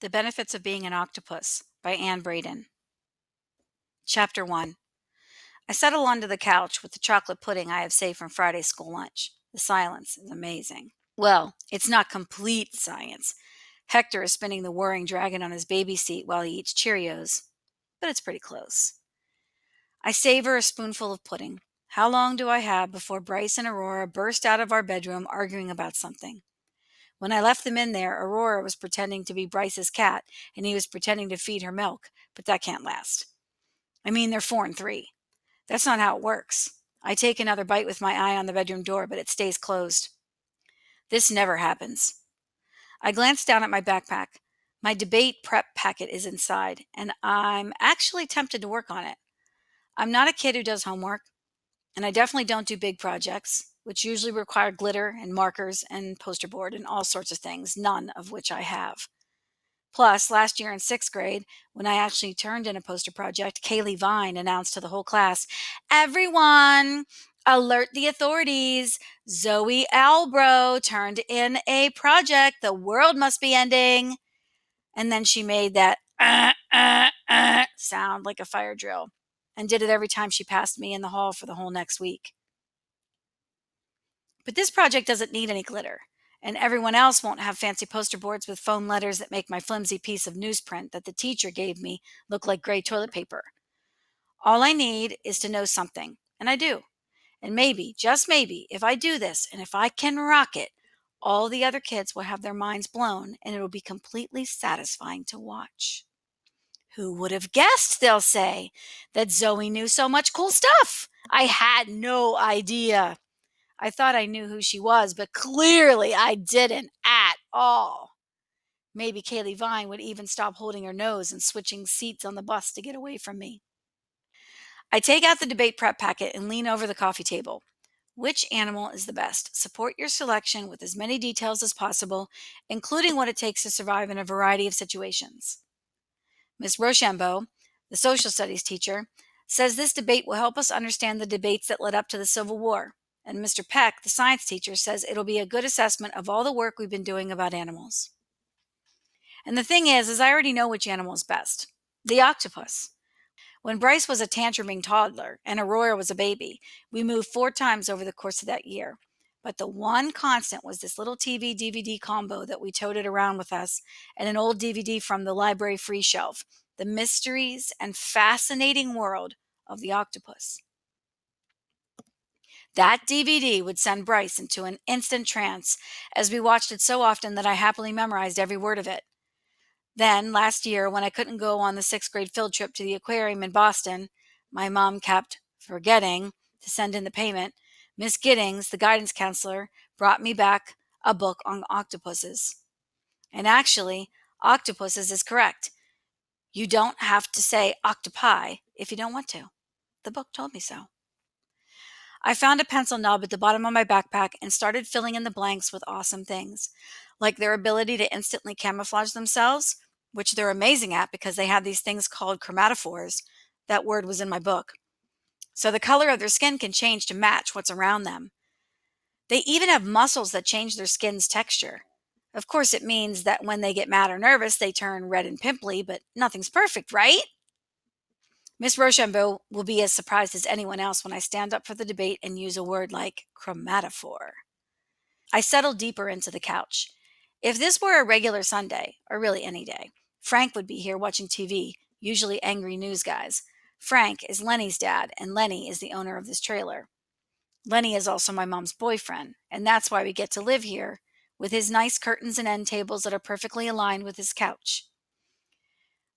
The Benefits of Being an Octopus by Anne Braden. Chapter 1. I settle onto the couch with the chocolate pudding I have saved from Friday's school lunch. The silence is amazing. Well, it's not complete science. Hector is spinning the whirring dragon on his baby seat while he eats Cheerios, but it's pretty close. I savor a spoonful of pudding. How long do I have before Bryce and Aurora burst out of our bedroom arguing about something? When I left them in there, Aurora was pretending to be Bryce's cat, and he was pretending to feed her milk, but that can't last. I mean, they're 4 and 3. That's not how it works. I take another bite with my eye on the bedroom door, but it stays closed. This never happens. I glance down at my backpack. My debate prep packet is inside, and I'm actually tempted to work on it. I'm not a kid who does homework, and I definitely don't do big projects, which usually require glitter and markers and poster board and all sorts of things, none of which I have. Plus, last year in 6th grade, when I actually turned in a poster project, Kaylee Vine announced to the whole class, "Everyone, alert the authorities. Zoe Albro turned in a project. The world must be ending." And then she made that sound like a fire drill and did it every time she passed me in the hall for the whole next week. But this project doesn't need any glitter, and everyone else won't have fancy poster boards with foam letters that make my flimsy piece of newsprint that the teacher gave me look like gray toilet paper. All I need is to know something, and I do. And maybe, just maybe, if I do this and if I can rock it, all the other kids will have their minds blown and it'll be completely satisfying to watch. Who would have guessed, they'll say, that Zoe knew so much cool stuff? I had no idea. I thought I knew who she was, but clearly I didn't at all. Maybe Kaylee Vine would even stop holding her nose and switching seats on the bus to get away from me. I take out the debate prep packet and lean over the coffee table. Which animal is the best? Support your selection with as many details as possible, including what it takes to survive in a variety of situations. Miss Rochambeau, the social studies teacher, says this debate will help us understand the debates that led up to the Civil War. And Mr. Peck, the science teacher, says it'll be a good assessment of all the work we've been doing about animals. And the thing is I already know which animal is best. The octopus. When Bryce was a tantruming toddler and Aurora was a baby, we moved 4 times over the course of that year. But the one constant was this little TV DVD combo that we toted around with us and an old DVD from the library free shelf, The Mysteries and Fascinating World of the Octopus. That DVD would send Bryce into an instant trance as we watched it so often that I happily memorized every word of it. Then, last year, when I couldn't go on the 6th grade field trip to the aquarium in Boston, my mom kept forgetting to send in the payment. Miss Giddings, the guidance counselor, brought me back a book on octopuses. And actually, octopuses is correct. You don't have to say octopi if you don't want to. The book told me so. I found a pencil nub at the bottom of my backpack and started filling in the blanks with awesome things, like their ability to instantly camouflage themselves, which they're amazing at because they have these things called chromatophores. That word was in my book. So the color of their skin can change to match what's around them. They even have muscles that change their skin's texture. Of course, it means that when they get mad or nervous, they turn red and pimply, but nothing's perfect, right? Miss Rochambeau will be as surprised as anyone else when I stand up for the debate and use a word like chromatophore. I settle deeper into the couch. If this were a regular Sunday, or really any day, Frank would be here watching TV, usually angry news guys. Frank is Lenny's dad, and Lenny is the owner of this trailer. Lenny is also my mom's boyfriend, and that's why we get to live here, with his nice curtains and end tables that are perfectly aligned with his couch.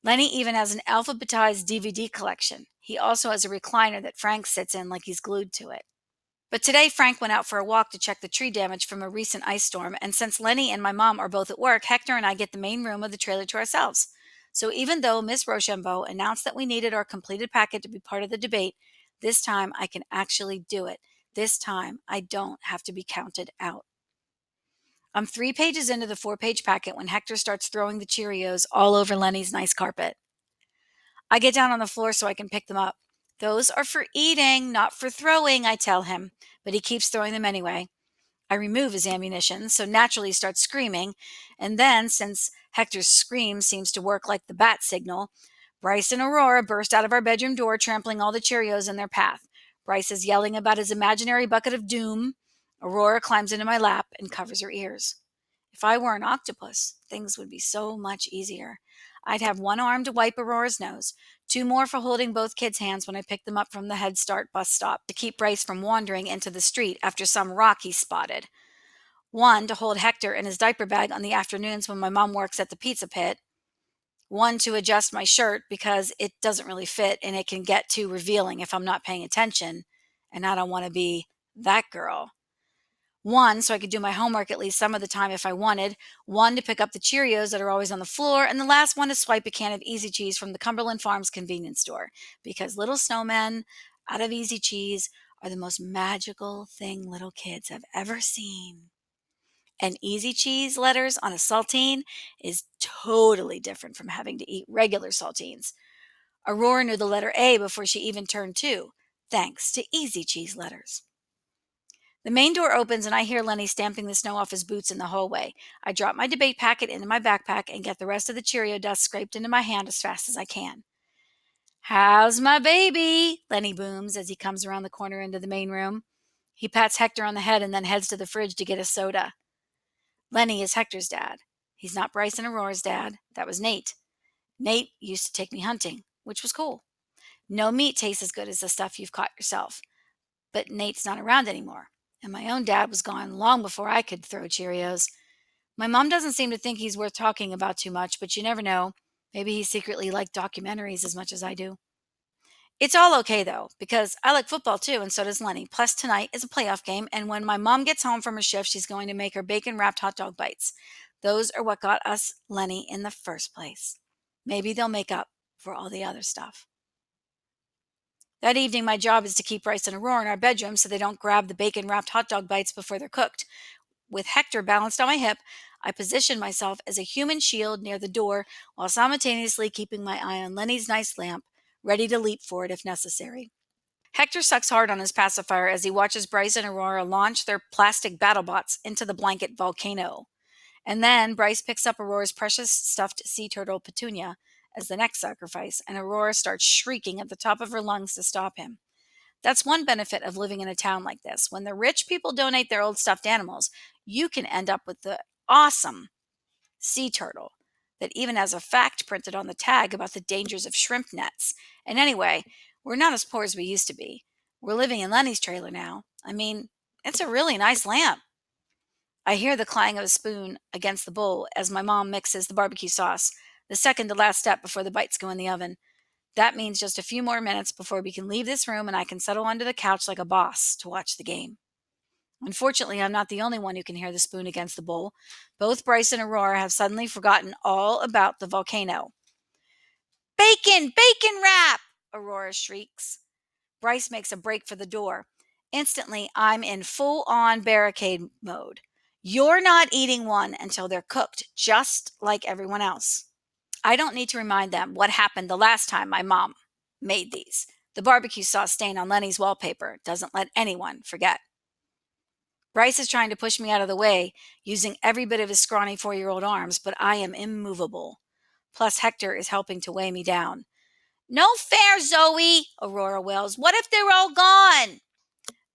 Lenny even has an alphabetized DVD collection. He also has a recliner that Frank sits in like he's glued to it. But today, Frank went out for a walk to check the tree damage from a recent ice storm, and since Lenny and my mom are both at work, Hector and I get the main room of the trailer to ourselves. So even though Miss Rochambeau announced that we needed our completed packet to be part of the debate, this time I can actually do it. This time I don't have to be counted out. I'm 3 pages into the 4-page packet when Hector starts throwing the Cheerios all over Lenny's nice carpet. I get down on the floor so I can pick them up. "Those are for eating, not for throwing," I tell him, but he keeps throwing them anyway. I remove his ammunition, so naturally he starts screaming, and then, since Hector's scream seems to work like the bat signal. Bryce and Aurora burst out of our bedroom door, trampling all the Cheerios in their path. Bryce is yelling about his imaginary bucket of doom. Aurora climbs into my lap and covers her ears. If I were an octopus, things would be so much easier. I'd have one arm to wipe Aurora's nose, two more for holding both kids' hands when I pick them up from the Head Start bus stop to keep Bryce from wandering into the street after some rock he spotted, one to hold Hector in his diaper bag on the afternoons when my mom works at the pizza pit, one to adjust my shirt because it doesn't really fit and it can get too revealing if I'm not paying attention, and I don't want to be that girl. One so I could do my homework at least some of the time if I wanted, one to pick up the Cheerios that are always on the floor, and the last one to swipe a can of Easy Cheese from the Cumberland Farms convenience store because little snowmen out of Easy Cheese are the most magical thing little kids have ever seen. And Easy Cheese letters on a saltine is totally different from having to eat regular saltines. Aurora knew the letter A before she even turned 2, thanks to Easy Cheese letters. The main door opens and I hear Lenny stamping the snow off his boots in the hallway. I drop my debate packet into my backpack and get the rest of the Cheerio dust scraped into my hand as fast as I can. "How's my baby?" Lenny booms as he comes around the corner into the main room. He pats Hector on the head and then heads to the fridge to get a soda. Lenny is Hector's dad. He's not Bryce and Aurora's dad. That was Nate. Nate used to take me hunting, which was cool. No meat tastes as good as the stuff you've caught yourself. But Nate's not around anymore, and my own dad was gone long before I could throw Cheerios. My mom doesn't seem to think he's worth talking about too much, but you never know. Maybe he secretly liked documentaries as much as I do. It's all okay though, because I like football too, and so does Lenny. Plus, tonight is a playoff game, and when my mom gets home from her shift, she's going to make her bacon wrapped hot dog bites. Those are what got us Lenny in the first place. Maybe they'll make up for all the other stuff. That evening, my job is to keep Bryce and Aurora in our bedroom so they don't grab the bacon wrapped hot dog bites before they're cooked. With Hector balanced on my hip, I position myself as a human shield near the door while simultaneously keeping my eye on Lenny's nice lamp, ready to leap for it if necessary. Hector sucks hard on his pacifier as he watches Bryce and Aurora launch their plastic battle bots into the blanket volcano. And then Bryce picks up Aurora's precious stuffed sea turtle Petunia as the next sacrifice, and Aurora starts shrieking at the top of her lungs to stop him. That's one benefit of living in a town like this. When the rich people donate their old stuffed animals, you can end up with the awesome sea turtle that even has a fact printed on the tag about the dangers of shrimp nets. And anyway, we're not as poor as we used to be. We're living in Lenny's trailer now. I mean, it's a really nice lamp. I hear the clang of a spoon against the bowl as my mom mixes the barbecue sauce, the second to last step before the bites go in the oven. That means just a few more minutes before we can leave this room and I can settle onto the couch like a boss to watch the game. Unfortunately, I'm not the only one who can hear the spoon against the bowl. Both Bryce and Aurora have suddenly forgotten all about the volcano. "Bacon! Bacon wrap!" Aurora shrieks. Bryce makes a break for the door. Instantly, I'm in full-on barricade mode. You're not eating one until they're cooked, just like everyone else. I don't need to remind them what happened the last time my mom made these. The barbecue sauce stain on Lenny's wallpaper doesn't let anyone forget. Bryce is trying to push me out of the way, using every bit of his scrawny 4-year-old arms, but I am immovable. Plus, Hector is helping to weigh me down. "No fair, Zoe," Aurora wails. "What if they're all gone?"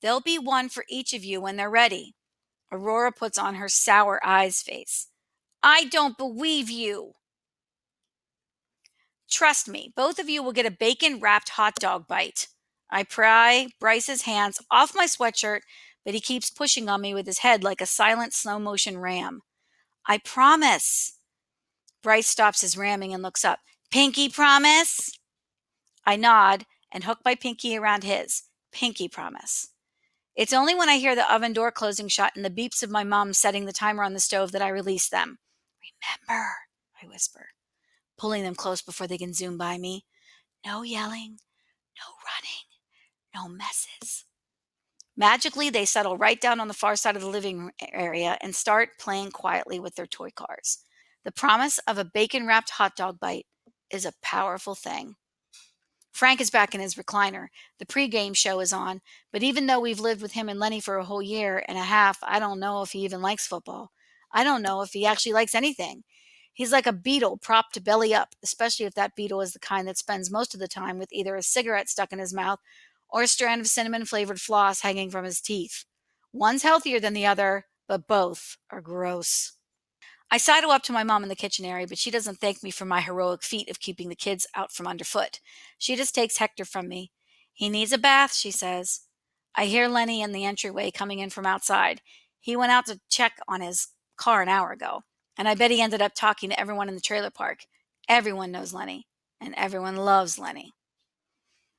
"There'll be one for each of you when they're ready." Aurora puts on her sour eyes face. "I don't believe you." "Trust me, both of you will get a bacon-wrapped hot dog bite." I pry Bryce's hands off my sweatshirt, but he keeps pushing on me with his head like a silent slow-motion ram. "I promise." Bryce stops his ramming and looks up. "Pinky promise?" I nod and hook my pinky around his. Pinky promise. It's only when I hear the oven door closing shut and the beeps of my mom setting the timer on the stove that I release them. "Remember," I whisper, pulling them close before they can zoom by me. "No yelling, no running, no messes." Magically, they settle right down on the far side of the living room area and start playing quietly with their toy cars. The promise of a bacon-wrapped hot dog bite is a powerful thing. Frank is back in his recliner. The pregame show is on, but even though we've lived with him and Lenny for a whole year and a half, I don't know if he even likes football. I don't know if he actually likes anything. He's like a beetle propped belly up, especially if that beetle is the kind that spends most of the time with either a cigarette stuck in his mouth or a strand of cinnamon flavored floss hanging from his teeth. One's healthier than the other, but both are gross. I sidle up to my mom in the kitchen area, but she doesn't thank me for my heroic feat of keeping the kids out from underfoot. She just takes Hector from me. He needs a bath, she says. I hear Lenny in the entryway coming in from outside. He went out to check on his car an hour ago, and I bet he ended up talking to everyone in the trailer park. Everyone knows Lenny, and everyone loves Lenny.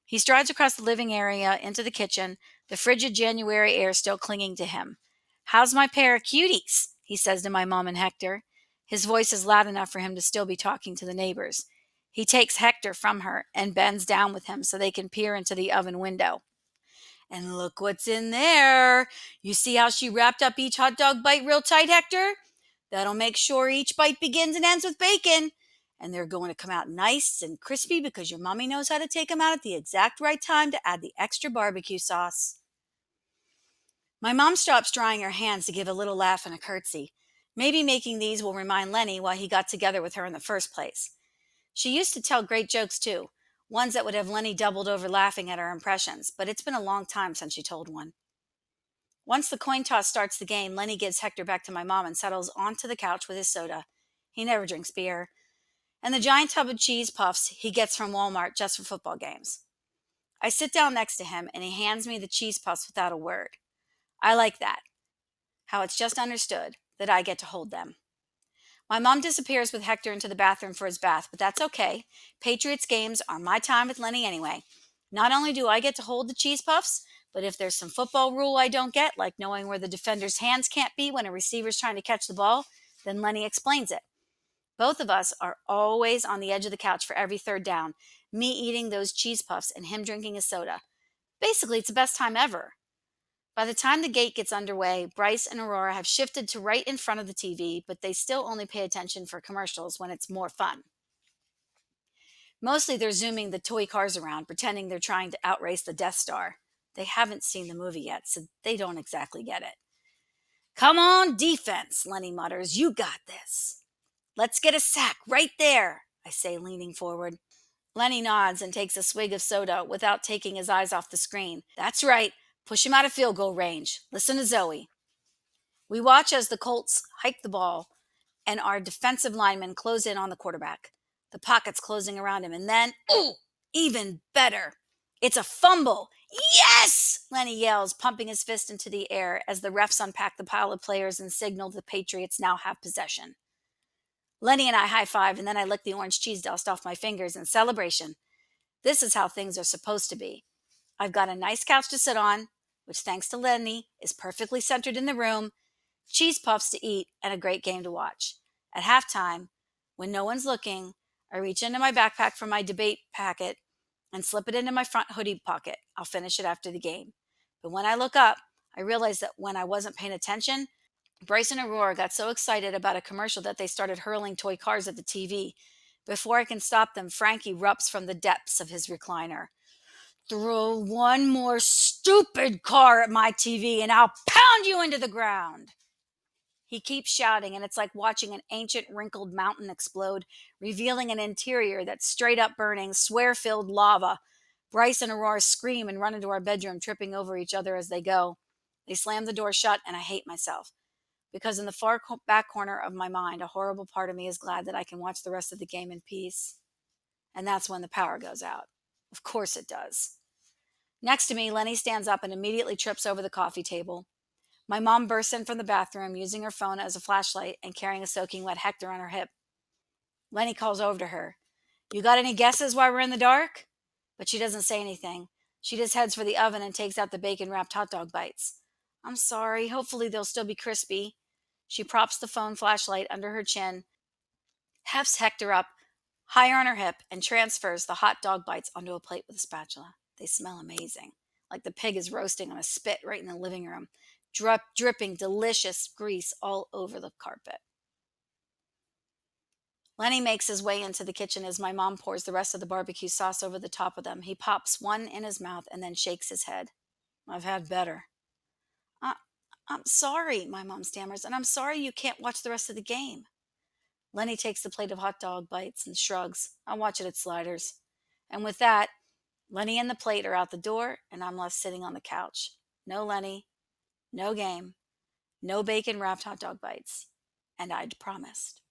He strides across the living area into the kitchen, the frigid January air still clinging to him. How's my pair of cuties? He says to my mom and Hector. His voice is loud enough for him to still be talking to the neighbors. He takes Hector from her and bends down with him so they can peer into the oven window. And look what's in there. You see how she wrapped up each hot dog bite real tight, Hector? That'll make sure each bite begins and ends with bacon. And they're going to come out nice and crispy because your mommy knows how to take them out at the exact right time to add the extra barbecue sauce. My mom stops drying her hands to give a little laugh and a curtsy. Maybe making these will remind Lenny why he got together with her in the first place. She used to tell great jokes too, ones that would have Lenny doubled over laughing at her impressions, but it's been a long time since she told one. Once the coin toss starts the game, Lenny gives Hector back to my mom and settles onto the couch with his soda. He never drinks beer. And the giant tub of cheese puffs he gets from Walmart just for football games. I sit down next to him and he hands me the cheese puffs without a word. I like that, how it's just understood that I get to hold them. My mom disappears with Hector into the bathroom for his bath, but that's okay. Patriots games are my time with Lenny anyway. Not only do I get to hold the cheese puffs, but if there's some football rule I don't get, like knowing where the defender's hands can't be when a receiver's trying to catch the ball, then Lenny explains it. Both of us are always on the edge of the couch for every third down, me eating those cheese puffs and him drinking a soda. Basically, it's the best time ever. By the time the gate gets underway, Bryce and Aurora have shifted to right in front of the TV, but they still only pay attention for commercials when it's more fun. Mostly they're zooming the toy cars around, pretending they're trying to outrace the Death Star. They haven't seen the movie yet, so they don't exactly get it. Come on, defense, Lenny mutters. You got this. Let's get a sack right there, I say, leaning forward. Lenny nods and takes a swig of soda without taking his eyes off the screen. That's right. Push him out of field goal range. Listen to Zoe. We watch as the Colts hike the ball and our defensive linemen close in on the quarterback. The pocket's closing around him, and then, ooh, even better. It's a fumble. Yes! Lenny yells, pumping his fist into the air as the refs unpack the pile of players and signal the Patriots now have possession. Lenny and I high five, and then I lick the orange cheese dust off my fingers in celebration. This is how things are supposed to be. I've got a nice couch to sit on, which, thanks to Lenny, is perfectly centered in the room, cheese puffs to eat, and a great game to watch. At halftime, when no one's looking, I reach into my backpack for my debate packet and slip it into my front hoodie pocket. I'll finish it after the game. But when I look up, I realize that when I wasn't paying attention, Bryce and Aurora got so excited about a commercial that they started hurling toy cars at the TV. Before I can stop them, Frankie erupts from the depths of his recliner. Throw one more stupid car at my TV and I'll pound you into the ground. He keeps shouting, and it's like watching an ancient wrinkled mountain explode, revealing an interior that's straight up burning, swear filled lava. Bryce and Aurora scream and run into our bedroom, tripping over each other as they go. They slam the door shut, and I hate myself. Because in the far back corner of my mind, a horrible part of me is glad that I can watch the rest of the game in peace. And that's when the power goes out. Of course it does. Next to me, Lenny stands up and immediately trips over the coffee table. My mom bursts in from the bathroom, using her phone as a flashlight and carrying a soaking wet Hector on her hip. Lenny calls over to her. You got any guesses why we're in the dark? But she doesn't say anything. She just heads for the oven and takes out the bacon-wrapped hot dog bites. I'm sorry. Hopefully they'll still be crispy. She props the phone flashlight under her chin, hefts Hector up higher on her hip, and transfers the hot dog bites onto a plate with a spatula. They smell amazing, like the pig is roasting on a spit right in the living room, dripping delicious grease all over the carpet. Lenny makes his way into the kitchen as my mom pours the rest of the barbecue sauce over the top of them. He pops one in his mouth and then shakes his head. I've had better. I, I'm sorry, my mom stammers, and I'm sorry you can't watch the rest of the game. Lenny takes the plate of hot dog bites and shrugs. I watch it at Sliders. And with that, Lenny and the plate are out the door, and I'm left sitting on the couch. No Lenny, no game, no bacon wrapped hot dog bites. And I'd promised.